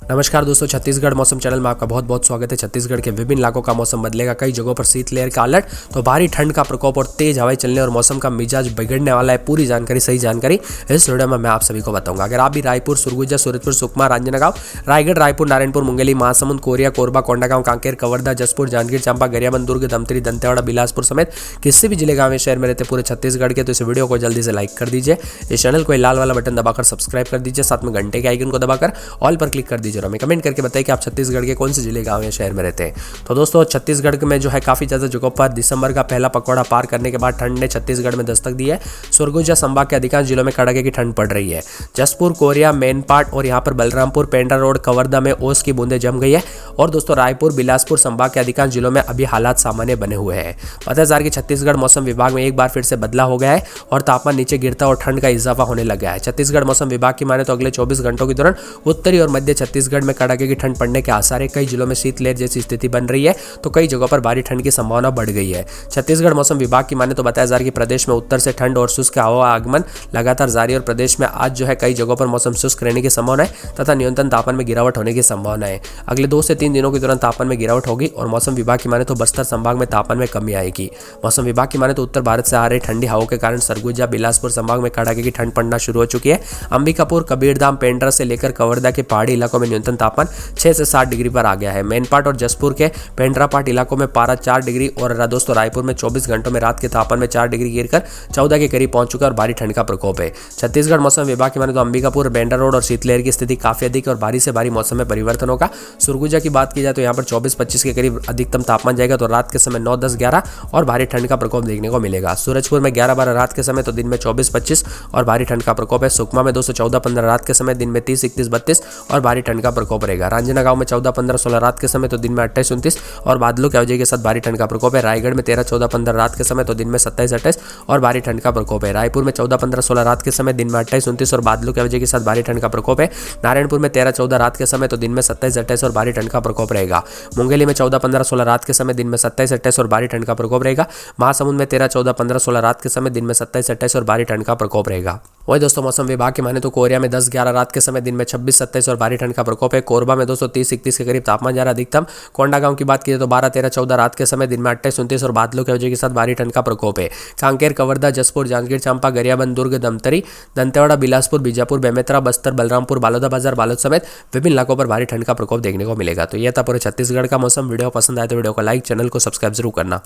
नमस्कार दोस्तों, छत्तीसगढ़ मौसम चैनल में आपका बहुत बहुत स्वागत है। छत्तीसगढ़ के विभिन्न इलाकों का मौसम बदलेगा, कई जगहों पर शीतलहर का अलर्ट, तो भारी ठंड का प्रकोप और तेज हवाएं चलने और मौसम का मिजाज बिगड़ने वाला है। पूरी जानकारी, सही जानकारी इस वीडियो में मैं आप सभी को बताऊंगा। अगर आप भी रायपुर, सुरगुजा, सूरजपुर, सुकमा, राजनांदगांव, रायगढ़, रायपुर, नारायणपुर, मुंगेली, महासमुंद, कोरिया, कोरबा, कोंडागांव, कांकेर, कवर्धा, जसपुर, जांजगीर चांपा, गरियाबंद, दुर्ग, धमतरी, दंतेवाड़ा, बिलासपुर समेत किसी भी जिले, गांव या शहर में रहते पूरे छत्तीसगढ़ के, तो इस वीडियो को जल्दी से लाइक कर दीजिए। इस चैनल को लाल वाला बटन दबाकर सब्सक्राइब कर दीजिए, साथ में घंटे के आइकन को दबाकर ऑल पर क्लिक कर दीजिए और हमें कमेंट करके बताइए कि आप छत्तीसगढ़ के कौन से जिले, गांव या शहर में रहते हैं। तो दोस्तों, छत्तीसगढ़ में जो है काफी ज्यादा जगहों पर दिसंबर का पहला पखवाड़ा पार करने के बाद ठंड ने छत्तीसगढ़ में दस्तक दी है। सुरगुजा संभाग के अधिकांश जिलों में कड़ाके की ठंड पड़ रही है। जसपुर, कोरिया, मेनपाट और यहाँ पर बलरामपुर, पेंड्रा रोड, कवर्धा में ओस की बूंदें जम गई है। और दोस्तों, रायपुर, बिलासपुर संभाग के अधिकांश जिलों में अभी हालात सामान्य बने हुए हैं। पता है कि छत्तीसगढ़ मौसम विभाग में एक बार फिर से बदला हो गया है और तापमान नीचे गिरता और ठंड का इजाफा होने लगा है। छत्तीसगढ़ मौसम विभाग की माने तो अगले 24 घंटों के दौरान उत्तरी और मध्य छत्तीसगढ़ में कड़ाके की ठंड पड़ने के आसार है। कई जिलों में शीतलहर जैसी स्थिति बन रही है, तो कई जगहों पर भारी ठंड की संभावना बढ़ गई है। छत्तीसगढ़ मौसम विभाग की माने तो बताया जा रहा है कि प्रदेश में उत्तर से ठंड और शुष्क हवा आगमन लगातार जारी और प्रदेश में आज जो है कई जगहों पर मौसम शुष्क रहने की संभावना है तथा न्यूनतम तापमान में गिरावट होने की संभावना है। अगले 2 से 3 दिनों के दौरान तापमान में गिरावट होगी और मौसम विभाग की माने तो बस्तर संभाग में तापमान में कमी आएगी। मौसम विभाग की माने तो उत्तर भारत से आ रही ठंडी हवाओं के कारण सरगुजा, बिलासपुर संभाग में कड़ाके की ठंड पड़ना शुरू हो चुकी है। अंबिकापुर, कबीरधाम, पेंड्रा से लेकर कवर्धा के पहाड़ी इलाकों में न्यूनतम तापमान 6 से 7 डिग्री पर आ गया है। मेनपाट और जसपुर के पेंड्रापाट इलाकों में पारा 4 डिग्री और दोस्तों रायपुर में 24 घंटों में रात के तापमान में 4 डिग्री गिरकर 14 के करीब पहुंच चुका है और भारी ठंड का प्रकोप है। छत्तीसगढ़ मौसम विभाग की माने तो अंबिकापुर, बेंडा रोड और शीतलहर की स्थिति काफी अधिक और भारी से भारी मौसम में परिवर्तन होगा। सुरगुजा की बात की जाए तो यहाँ पर 24-25 के करीब अधिकतम तापमान जाएगा, तो रात के समय 9, 10, 11 और भारी ठंड का प्रकोप देखने को मिलेगा। सूरजपुर में 11, 12 रात के समय तो दिन में 24-25 और भारी ठंड का प्रकोप है। सुकमा में 214, 15 रात के समय, दिन में 30, 31, 32 और भारी ठंड का प्रकोप रहेगा। राजनांदगांव में 14, 15, 16 रात के समय तो दिन में 28, 29 और बादलों की आवाजाही के साथ भारी ठंड का प्रकोप है। रायगढ़ में 13, 14, 15 रात के समय तो दिन में 27, 28 और भारी ठंड का प्रकोप है। रायपुर में 14, 15, 16 रात के समय, दिन में 28, 29 और बादलों की आवाजाही के साथ भारी ठंड का प्रकोप है। नारायणपुर में 13, 14 रात के समय तो दिन में 27, 28 और भारी ठंड का प्रकोप रहेगा। मुंगेली में 14, 15, 16 रात के समय, दिन में 27, 28 और भारी ठंड का प्रकोप रहेगा। महासमुंद में 13, 14, 15, 16 रात के समय, दिन में 27, 28 और भारी ठंड का प्रकोप रहेगा। वही दोस्तों, मौसम विभाग की माने तो कोरिया में 10, 11 रात के समय, दिन में 26, 27 और भारी ठंड का प्रकोप है। कोरबा में 230, 31 के करीब तापमान जा रहा अधिकतम। कोंडागांव की बात की तो 12, 13, 14 रात के समय, दिन में 28, 29 और बादलों की वजह के साथ भारी ठंड का प्रकोप है। कांकेर, कवर्धा, जसपुर, जांजगीर चांपा, गरियाबंद, दुर्ग, धमतरी, दंतेवाड़ा, बिलासपुर, बीजापुर, बेमेतरा, बस्तर, बलरामपुर, बालोदाबाजार, बालोद समेत विभिन्न इलाकों पर भारी ठंड का प्रकोप देखने को मिलेगा। तो यह था पूरे छत्तीसगढ़ का मौसम। वीडियो पसंद आए तो वीडियो को लाइक, चैनल को सब्सक्राइब जरूर करना।